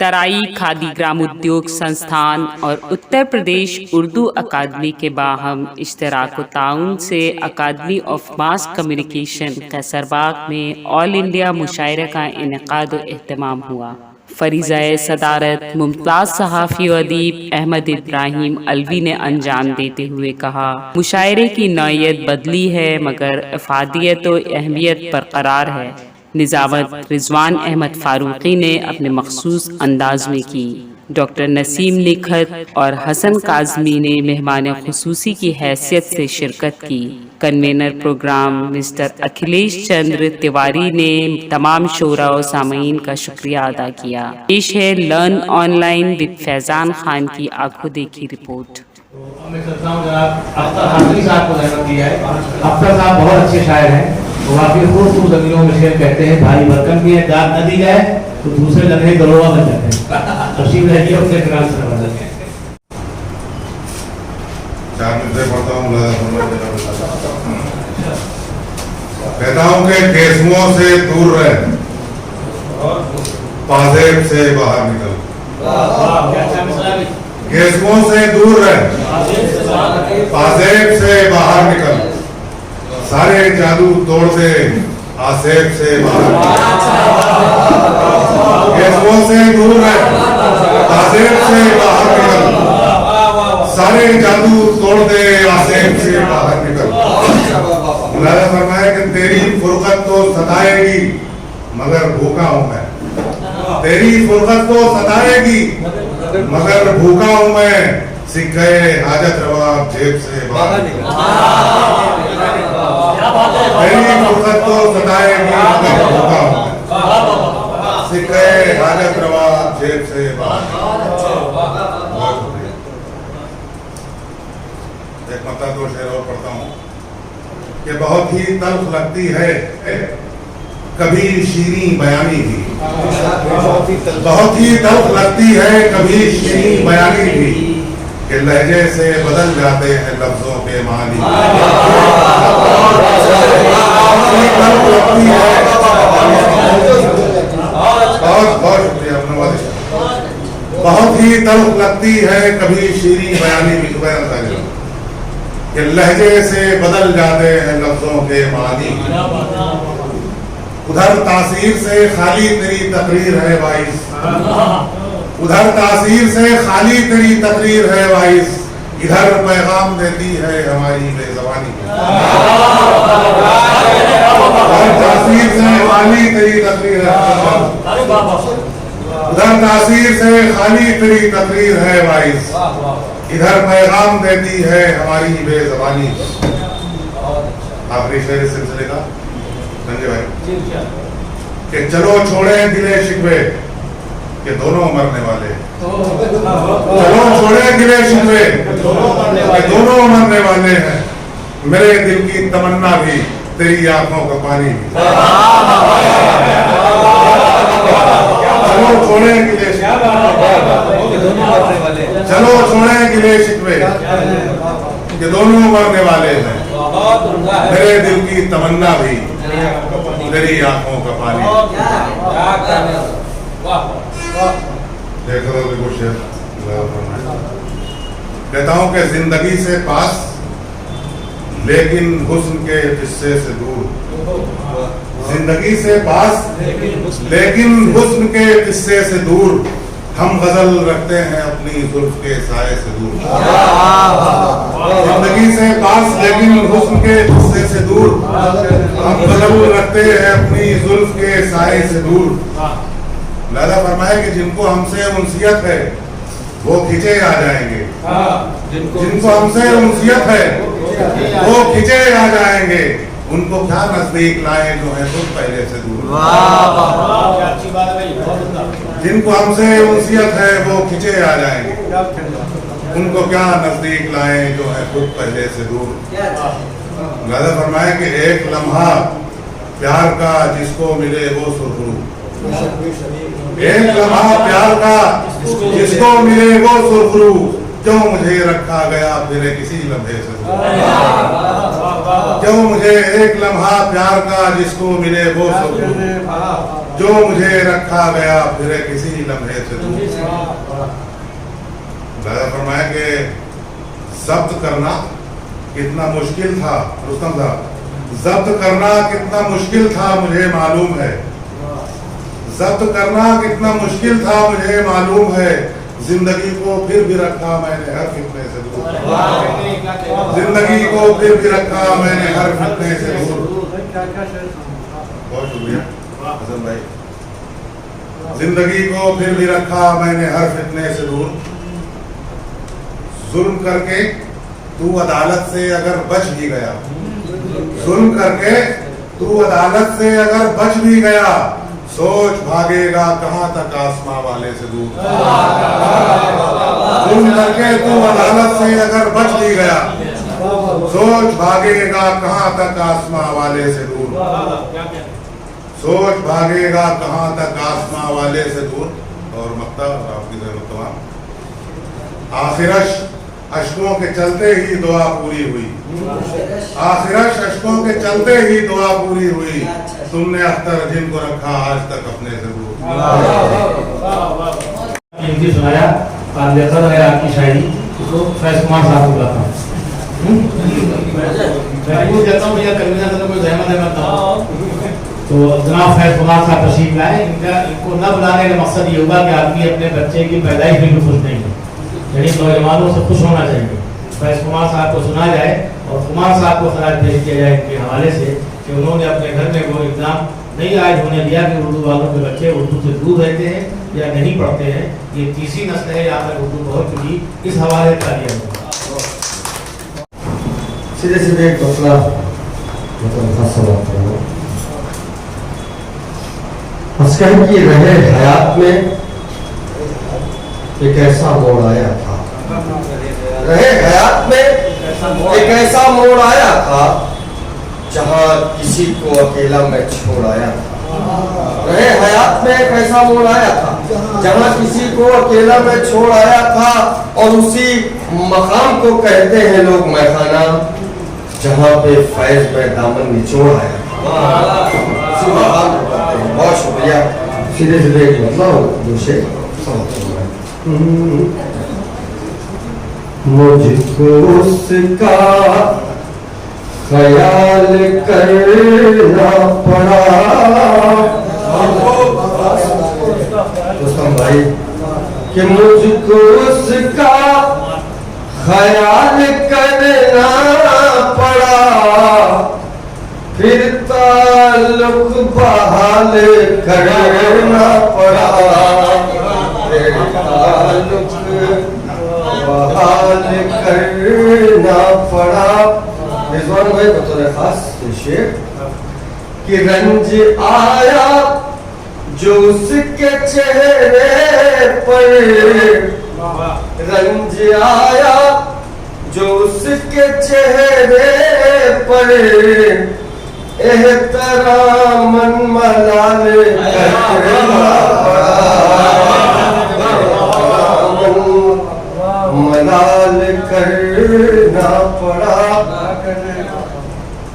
तराई खादी ग्राम उद्योग संस्थान और उत्तर प्रदेश उर्दू अकादमी के बाहम इश्तराक ताउन से अकादमी ऑफ मास कम्युनिकेशन कैसरबाग में ऑल इंडिया मुशायरे का इनेकाद व एहतमाम हुआ। फरीज़ाए सदारत मुमताज़ सहाफ़ी व अदीब अहमद इब्राहिम अलवी ने अंजाम देते हुए कहा, मुशायरे की नौयत बदली है मगर अफादियत व अहमियत बरकरार है। निज़ामत रिजवान अहमद फारूकी ने अपने मखसूस अंदाज में की। डॉक्टर नसीम निखत और हसन काज़मी ने मेहमान खुसूसी की हैसियत से शिरकत की। Convener programme mister Akhilesh Chandra Tiwari ने तमाम शोरा और सामीन का शुक्रिया अदा किया। पेश है learn online with Faizan Khan की आंखों देखी रिपोर्ट। अख्तर साहब बहुत अच्छे शायर हैं, वाकई खूब जमीनों में शेर कहते हैं, भाई बरकन की दाद न दी जाए तो दूसरे लम्हे गरोवा बन जाते हैं। तस्वीर रही है उसके फिराल से बन जाते हैं। कहता हूँ कि केसमों से दूर रहे, पाजेब से बाहर निकल। केसमों से दूर रहे, पाजेब से बाहर निकल। सारे जादू तोड़ दे, आसेब से बाहर निकल। केसमों से दूर रहे, पाजेब से बाहर निकल। सारे जादू तोड़ दे, आसेब से बाहर निकल। मुलाज़ा फरमाया कि तेरी फुरकत तो सताएगी मगर भूखा हूं मैं। तेरी फुरकत तो सताएगी मगर भूखा हूं मैं। सिक्के हाजत रवा जेब से बाहर निकल। तेरी फुरकत तो सताएगी मगर भूखा हूं मैं। सिक्के हाजत रवा जेब से बाहर। एक मतलब दो शेर और पढ़ता हूँ कि बहुत ही तल्ख लगती है कभी शीरी बयानी भी। बहुत ही तल्ख लगती है कभी शीरी बयानी भी कि लहजे से बदल जाते हैं लफ्जों के मानी। बहुत शुक्रिया। बहुत ही तल्ख लगती है कभी शीरी बयानी भी कि लहजे से बदल जाते हैं लफ्जों के मानी। उधर तासीर से खाली तेरी तकरीर है वाइस। उधर तासीर से खाली तेरी तकरीर है वाइस। इधर पैगाम देती है हमारी बेज़बानी। उधर तासीर से खाली तेरी तकरीर है। उधर तासीर से खाली तेरी तकरीर है वाइस। इधर पैगाम देती है हमारी बेज़बानी। आखिरी शेर इस सिलसिले का संजय भाई कि चलो छोड़े गिले शिकवे कि दोनों मरने वाले। चलो छोड़े गिले शिकवे कि दोनों मरने वाले हैं। मेरे दिल की तमन्ना भी तेरी आंखों का पानी भी। चलो छोड़े गिले चलो छोड़े गिले शिकवे कि दोनों मरने वाले हैं। मेरे दिल की तमन्ना भी तेरी आंखों का पानी। देखो कुछ कहता हूँ कि जिंदगी से पास लेकिन हुस्न के किस्से से दूर। जिंदगी से पास लेकिन हुस्न के किस्से से दूर। हम गजल रखते हैं अपनी जुल्फ के साए से दूर। जिंदगी से पास लेकिन हुस्न के किस्से से दूर। हम गजल रखते हैं अपनी जुल्फ के साए से दूर। लादा फरमाया कि जिनको हमसे उनसियत है वो खिंचे आ जाएंगे। जिनको हमसे उनसियत है वो खिंचे आ जाएंगे। उनको क्या नजदीक लाए जो है खुद पहले से दूर। जिनको हमसे उनसियत है वो खिंचे आ जाएंगे। उनको क्या नजदीक लाए जो है खुद पहले से दूर। लादा फरमाया कि एक लम्हा प्यार का जिसको मिले वो सुरखरू। एक लम्हा प्यार का जिसको मिले वो सुरखरू। क्यों मुझे रखा गया फिर किसी लम्हे से दूर, क्यों मुझे एक लम्हा प्यार का जिसको मिले वो सुकून, जो मुझे रखा गया फिर किसी लम्हे से दूर। फरमाया कि जब्त करना कितना मुश्किल था, रुस्तम साहब, जब्त करना कितना मुश्किल था मुझे मालूम है, जब्त करना कितना मुश्किल था मुझे मालूम है, जिंदगी को फिर भी रखा मैंने हर फितने से दूर, जिंदगी को फिर भी रखा मैंने हर फितने से दूर। बहुत शुक्रिया हसन भाई। जिंदगी को फिर भी रखा मैंने हर फितने से दूर, जुल्म करके तू अदालत से अगर बच भी गया, जुल्म करके तू अदालत से अगर बच भी गया, सोच भागेगा कहां तक आसमां वाले से दूर, जुल्म करके तू अदालत से अगर बच भी गया, सोच भागेगा कहां तक आसमां वाले से दूर, सोच भागेगा कहां तक आसमां वाले से दूर। और मक्ता आपकी जरूरत तमाम आखिरश अश्कों के चलते ही दुआ पूरी हुई, आखिरश अश्कों के चलते ही दुआ पूरी हुई, तुमने अख्तर जिनको रखा आज तक अपने से दूर। इनकी सुनाया कालियत है आपकी शायरी, इसको फैज कुमार साहब को बुलाता हूँ। मैं कहता हूँ भैया कन्वीनर से कोई जहमत है मैं तो जनाब फैज कुमार साहब तशरीफ लाए। इनको न बुलाने का मकसद ये होगा कि आदमी अपने बच्चे की पैदाइश में भी खुश नहीं है, यानी नौजवानों से खुश होना चाहिए। फैज कुमार साहब को सुना जाए और कुमार साहब को खराज पेश किया जाए इनके हवाले से कि उन्होंने अपने घर में वो एग्ज़ाम नहीं आज होने दिया कि उर्दू वालों के बच्चे उर्दू से दूर रहते हैं या नहीं पढ़ते हैं। ये तीसरी नस्ल है यहाँ तक उर्दू पहुँच चुकी, इस हवाले का लिया सीधे सीधे एक मसला असकर की रहे हयात में एक ऐसा मोड़ आया था, रहे हयात में एक ऐसा मोड़ आया था जहां किसी को अकेला मैं छोड़ आया था, रहे हयात में एक ऐसा मोड़ आया था जहां किसी को अकेला मैं छोड़ आया था, और उसी मकाम को कहते हैं लोग मैखाना जहां पे फैज में दामन निचोड़ आया था। उसी मकाम को कहते हैं। बहुत शुक्रिया। सीधे सीधे एक मतलब दूसरे मुझको उसका ख्याल करना पड़ा, रुस्तम भाई, कि मुझको उसका ख्याल करना पड़ा, फिर ताल्लुक बहाल करना पड़ा, फिर ताल्लुक बहाल करना पड़ा। रिजवान भाई बतौर खास शेर कि रंज आया जो उसके चेहरे पर, रंज आया जो उसके चेहरे पर, एहतरामन मलाल करना पड़ा, मलाल करना पड़ा।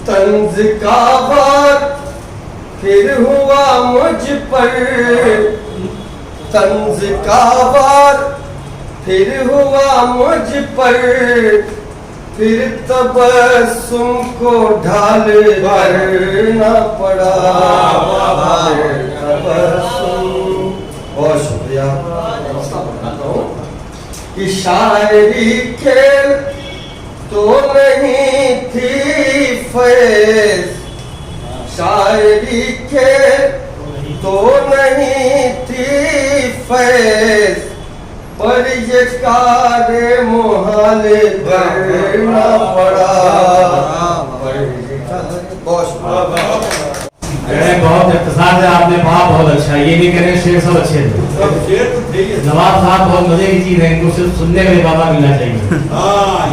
तंज का बार फिर हुआ मुझ पर, तंज का बार फिर हुआ मुझ पर, फिर तबस्सुम को ढाल करना पड़ा, तबस्सुम। बहुत शुक्रिया। कि शायरी खेल तो नहीं थी फैज, शायरी खेल तो नहीं थी फैज, पर ये कार्य मुहाल करना पड़ा। बहुत इख्तिसार से आपने कहा, बहुत अच्छा। ये नहीं कह रहे शेर सब अच्छे थे। नवाब साहब बहुत मजे की चीज है, इनको सिर्फ सुनने का मौका मिलना चाहिए।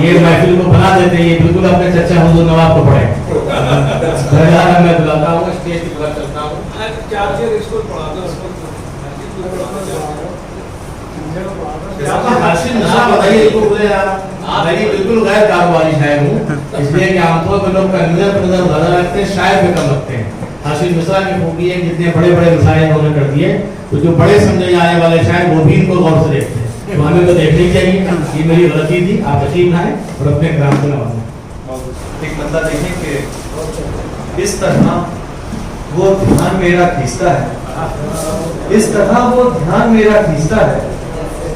ये महफिल को बना देते हैं, ये बिल्कुल अपने चचा हुजूर नवाब को पढ़े। मैं बुलाता हूँ, स्टेज की बुला करता हूँ। हाशिम मिश्रा बताइए इसको बोले यार मैं बिल्कुल गैर कारोबारी शायर हूँ, इसलिए कि आमतौर पर लोग कन्वीनर पर नजर ज्यादा रखते हैं, शायर पे कम रखते हैं। हाशिम मिश्रा की खूबी है जितने बड़े बड़े रसायन उन्होंने कर दिए, तो जो बड़े समझे आने वाले शायर वो भी इनको गौर से देखते हैं, तो हमें तो देखनी चाहिए। ये मेरी गलती थी, आप यकीन बनाए और अपने ग्राम को नवाजें। एक बंदा देखें कि इस तरह वो ध्यान मेरा खींचता है, इस तरह वो ध्यान मेरा खींचता है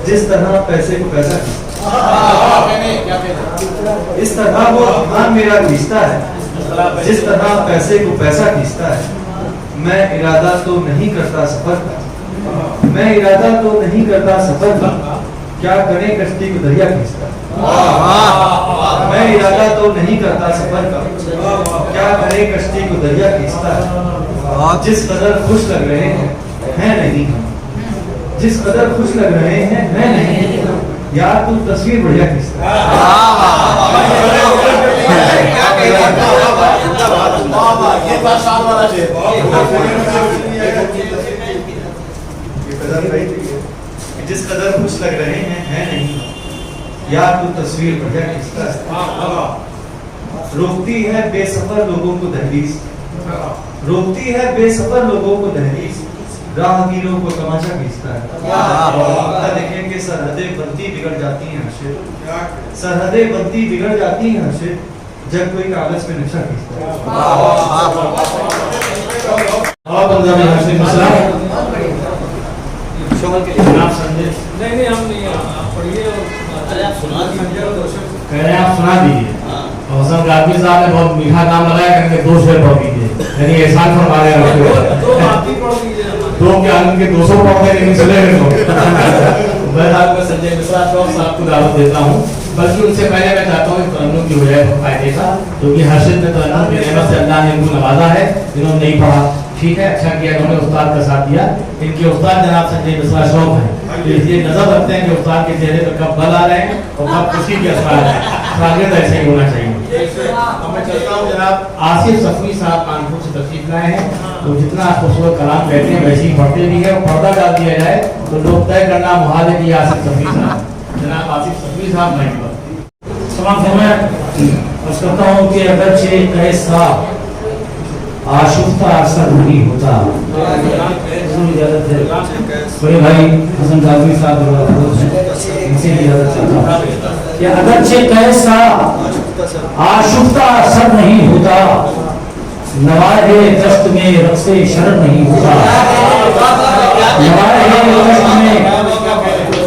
जिस तरह पैसे को पैसा खींचता है। इस तरह वो ध्यान मेरा खींचता है जिस तरह पैसे को पैसा खींचता है। मैं इरादा तो नहीं करता सफर का, मैं इरादा तो नहीं करता सफर का, क्या करें कश्ती को दरिया खींचता है। मैं इरादा तो नहीं करता सफर का, क्या करें कश्ती को दरिया खींचता है। जिस कदर खुश लग रहे हैं नहीं हम, जिस कदर खुश लग रहे हैं नहीं, यार तू तस्वीर बढ़िया खींचता है। ये बात शान वाला है। जिस कदर खुश लग रहे हैं नहीं हम, यार तू तस्वीर बढ़िया खींचता है। रोकती है बेसफर लोगों को दहलीज, रोकती है बेसफर लोगों को दहलीज, राहगीरों को तमाशा खींचता है। देखें कि सरहदें बनती बिगड़ जाती हैं हर्षित, सरहदें बनती बिगड़ जाती हैं हर्षित, जब कोई कागज पे नक्शा खींचता है। और बंदा में हाशिम मिश्रा जनाब संजय नहीं हम नहीं, आप पढ़िए और कह रहे हैं आप सुना दीजिए। हसन गाजी साहब ने बहुत मीठा नाम लगाया, कहेंगे 2 शेर पढ़ दीजिए, यानी एहसान फरमा रहे हैं। तो आप ही पढ़ लीजिए। 2 क्या उनके 200 पढ़ते लेकिन चले गए तो मैं आपको संजय मिश्रा साहब को दावत देता हूँ। बल्कि उनसे पहले मैं चाहता हूँ तरन्नुम की वजह फायदे का, क्योंकि हर्षित ने तरन्नुम की नेमत से अल्लाह ने इनको नवाजा है, जिन्होंने नहीं पढ़ा। ठीक है, अच्छा किया उन्होंने उस्ताद का साथ दिया। इनके उस्ताद जनाब संजय मिश्रा शौक है, तो इसलिए नजर रखते हैं कि उस्ताद के चेहरे पर कब बल आ रहे हैं और कब खुशी के असरार हैं। शागिर्द ऐसे ही होना चाहिए। मैं चलता हूँ जनाब आसिफ सफवी साहब कानपुर से तशरीफ लाए हैं, तो जितना खूबसूरत कलाम कहते हैं वैसे ही पढ़ते भी है, और पर्दा डाल दिया जाए तो लोग तय करना मुहाल है कि आसिफ सफवी साहब, जनाब आसिफ सफवी साहब नहीं पर मैं करता हूँ कि अगरचे ऐसा आशुफ्ता असर नहीं होता। इजाजत है बड़े भाई हसन गाजी साहब इनसे इजाजत चाहता हूँ कि अगरचे कैसा आशुफ्ता असर नहीं होता, नवाहे दस्त में रक्से शर्म नहीं होता, नवाहे दस्त में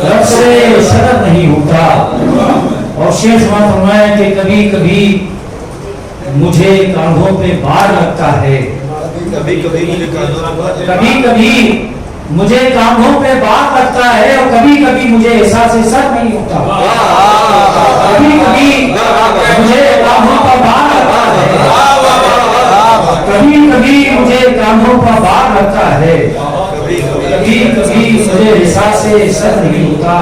रक्से शर्म नहीं होता। और शेष बात फरमाया कि कभी कभी मुझे कांधों पे भार लगता है, कभी कभी मुझे कभी कभी मुझे कांधों पे भार लगता है, और कभी कभी मुझे एहसास सर नहीं होता। कभी कभी मुझे कांधों पर भार लगता है, कभी कभी मुझे कांधों पर भार लगता है, कभी कभी मुझे एहसास सर नहीं होता।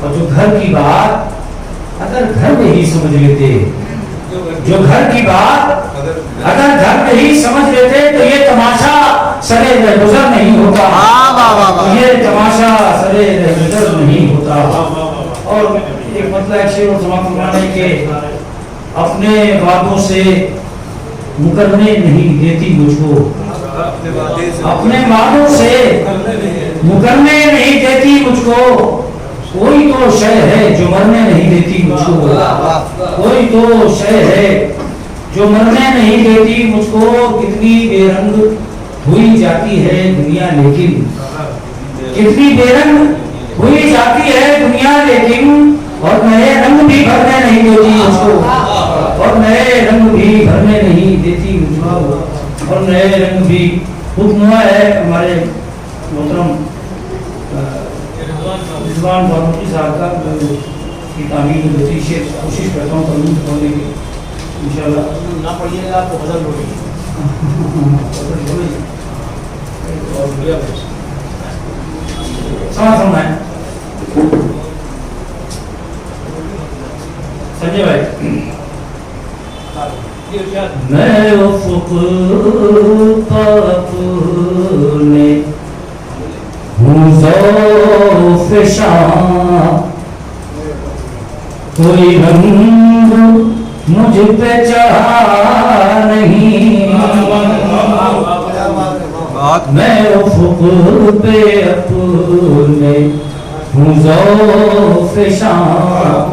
और जो घर की बात अगर घर में ही समझ लेते, जो घर की बात अगर घर में ही समझ लेते तो ये तमाशा सरे गुजर नहीं होता, ये तमाशा सरे गुजर नहीं होता। और एक मतलब शेर और समाप्त करने के अपने वादों से मुकरने नहीं देती मुझको, अपने वादों से मुकरने नहीं देती मुझको, कोई तो शय है जो मरने नहीं देती मुझको, कोई तो शय है जो मरने नहीं देती मुझको। कितनी बेरंग हुई जाती है दुनिया लेकिन, कितनी बेरंग हुई जाती है दुनिया लेकिन, और नए रंग भी भरने नहीं देती मुझको, और नए रंग भी भरने नहीं देती मुझको, और नए रंग भी। हुक्म है हमारे मोहतरम रिजवान फारूकी साहब का की तामीर में दूसरी शेर कोशिश करता हूँ तमीम पढ़ने की इंशाल्लाह। ना पढ़िएगा आपको बदल होगी। समझ है संजय भाई। मैं उफ़क़ अपने हूँ ज़ौफ़ शाम कोई रंग मुझ पे चढ़ा नहीं, मैं उफ़क़ पे अपने हूँ ज़ौफ़ शाम,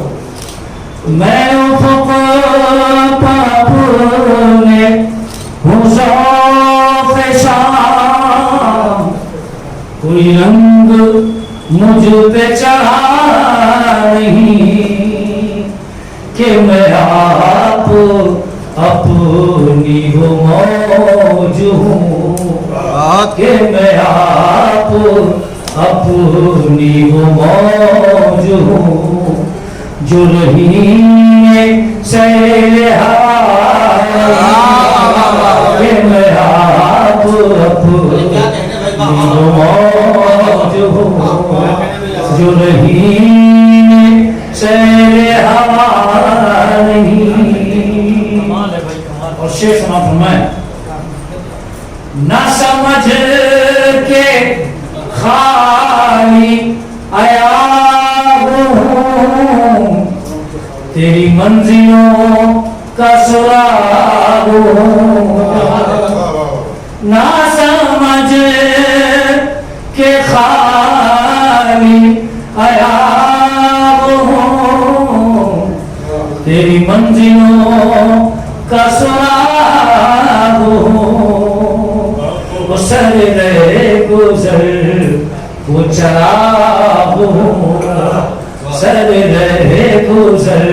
मैं उफ़क़ पे अपने हूँ ज़ौफ़ शाम, कोई रंग मुझ पे चढ़ा नहीं कि मैं आप अपनी वो मौज हूँ, कि मैं आप अपनी वो मौज हूँ, जो रही सैल हवा, कि मैं आप अपनी वो मौज हूँ, जो रही सैल हवा नहीं। और शेर समाप्त फरमाए, ना समझ के खाली आया हूँ, तेरी मंजिलों का सुराग हूँ, ना समझ के खाली आया हूँ, तेरी मंजिलों का सुराग हूँ, वो सर रहे गुजर वो चराग हूँ, सर रहे गुजर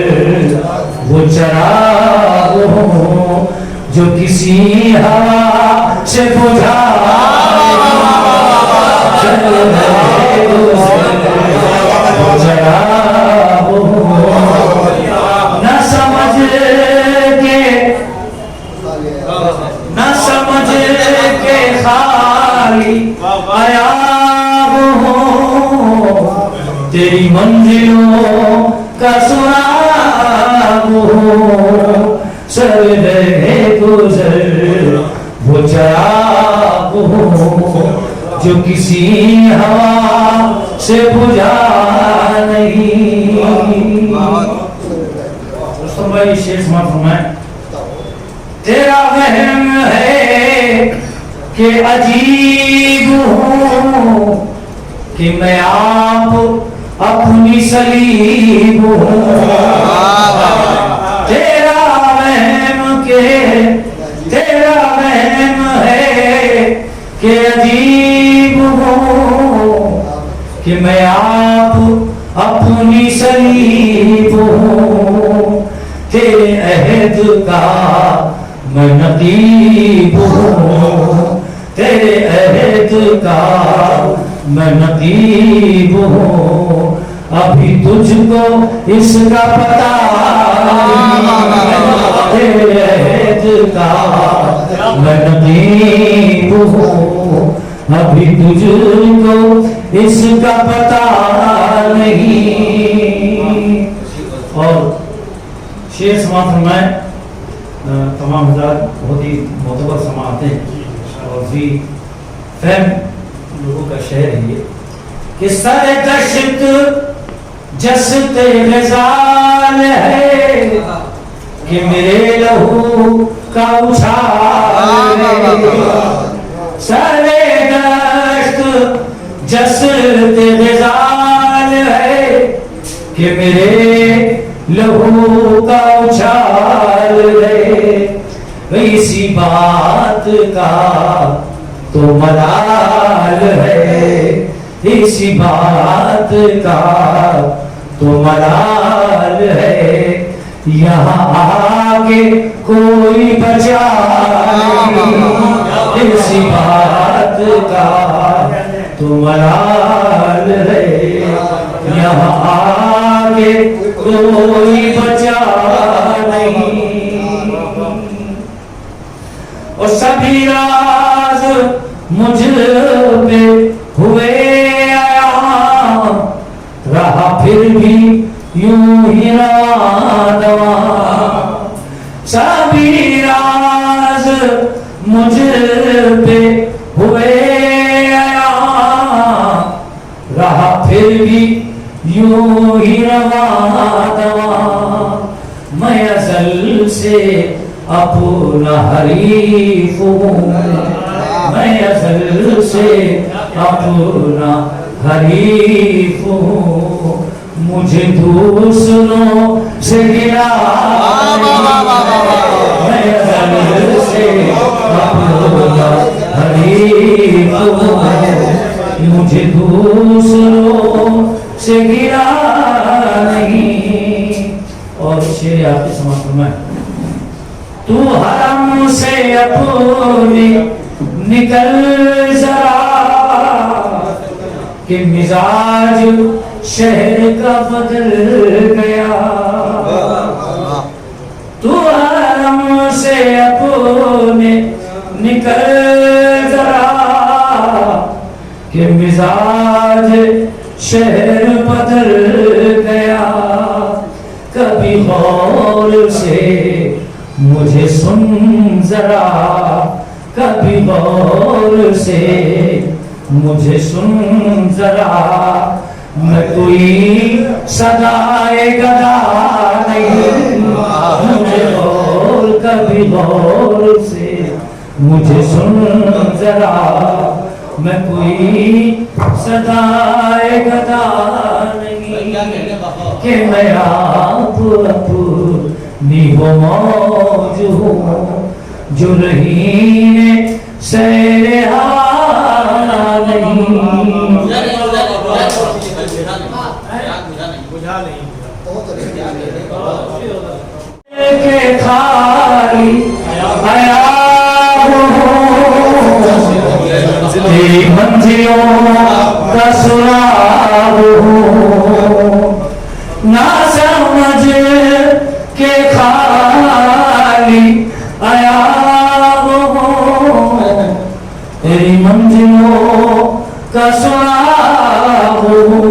वो चराग हूँ, जो किसी हवा से बुझा, सर रहे गुजर वो चराग हूँ, न समझ के खाली आया हूँ, तेरी मंजिलों का सुराग हूँ, सर रहे गुजर वो चराग हूँ, जो किसी हवा से बुझा नहीं। भाई शेर समाप्त फरमाए, तेरा वहम है कि अजीब हूँ, कि मैं आप अपनी सलीब हूँ, तेरा वहम है कि अजीब हूँ, कि मैं आप अपनी सलीब हूँ, तेरे अहद का मैं नकीब हूँ, तेरे अहद का मैं नकीब हूँ, अभी तुझको इसका पता नहीं, तेरे अहद का मैं नकीब हूँ, अभी तुझको इसका पता नहीं। और शेर समाप्त फरमाए, तमाम हज़रात बहुत ही मोतबर समाते हैं और भी फहम लोगों का शेर है ये कि सर दश्त जस्ते ग़ज़ाल है, कि मेरे लहू का उछाल है, सर दश्त जस्ते ग़ज़ाल है, कि मेरे लहू का उछाल है, इसी बात का तो मलाल है, इसी बात का तो मलाल है, यहाँ आगे कोई बचा नहीं, इसी बात का तो मलाल है, यहाँ आगे कोई बचा नहीं। और सभी राज मुझ पे हुए आया, रहा फिर भी यूं ही रवा, सभी राज मुझ पे हुए आया, रहा फिर भी यूं ही रवा दवा मैं अज़ल से अपना हरीफ हूँ, मैं अज़ल से अपना हरीफ हूँ, मुझे दूसरों से गिरा मैं अज़ल से अपना हरीफ हूँ, मुझे दूसरों से गिरा नहीं। और शेर आपके समाप्त में, तू हरम से अपने निकल जरा कि मिजाज शहर का बदल गया, तू हरम से अपने निकल जरा कि मिजाज शहर बदल गया, कभी गौर से मुझे सुन जरा, कभी गौर से मुझे सुन जरा, मैं कोई सदाए गदा नहीं, मुझे गौर कभी गौर से मुझे सुन जरा, मैं कोई सदाए गदा नहीं कि मैं आप अपनी वो मौज हूँ जो रही सैर हवा नहीं। के खाली आया तेरी मंजिलों का सुराग हूँ, ना समझ के खाली आया हूँ, तेरी मंजिलों का सुराग हूँ,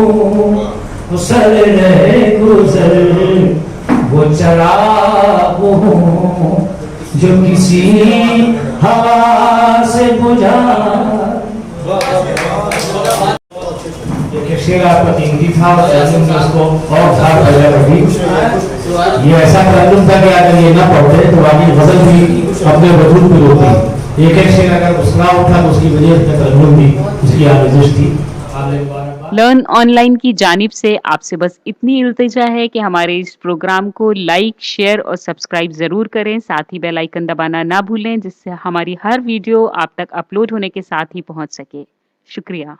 गुजर रहे गुजर वो चराग हूँ जो किसी हवा से बुझा। शेर आपका कीमती था, तर्जुम में उसको और था पैदा रखी। ये ऐसा तर्जुम था कि अगर ये ना पढ़ते तो आगे गजल भी अपने वजूद में होती। एक एक शेर अगर मुस्कुरा उठा तो उसकी वजह से तर्जुम भी उसकी आवेज़ थी। लर्न ऑनलाइन की जानिब से आपसे बस इतनी इल्तिजा है कि हमारे इस प्रोग्राम को लाइक, शेयर और सब्सक्राइब ज़रूर करें। साथ ही बेल आइकन दबाना ना भूलें, जिससे हमारी हर वीडियो आप तक अपलोड होने के साथ ही पहुंच सके। शुक्रिया।